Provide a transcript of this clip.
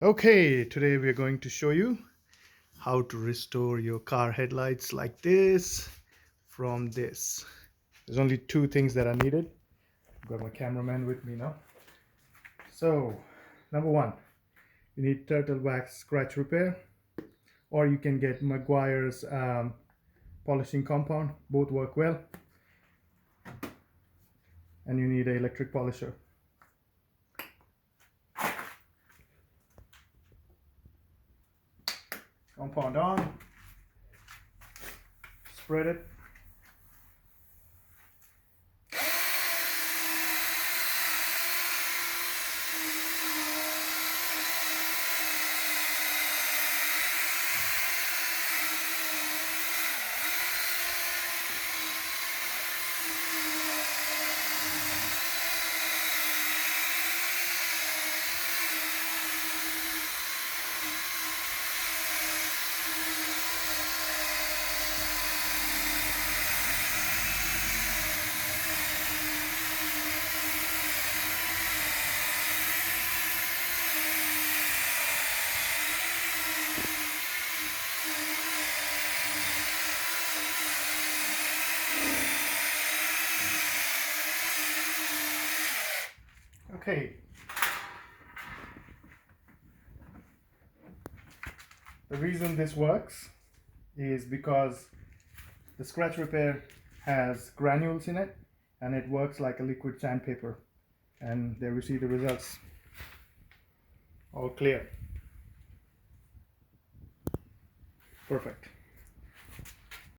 Okay, today we are going to show you how to restore your car headlights like this from this. There's only two things that are needed. I've got my cameraman with me now. So, number one, you need turtle wax scratch repair, or you can get Maguire's polishing compound. Both work well. And you need an electric polisher. Compound on, spread it. Okay. The reason this works is because the scratch repair has granules in it and it works like a liquid sandpaper, and there we see the results. All clear. Perfect.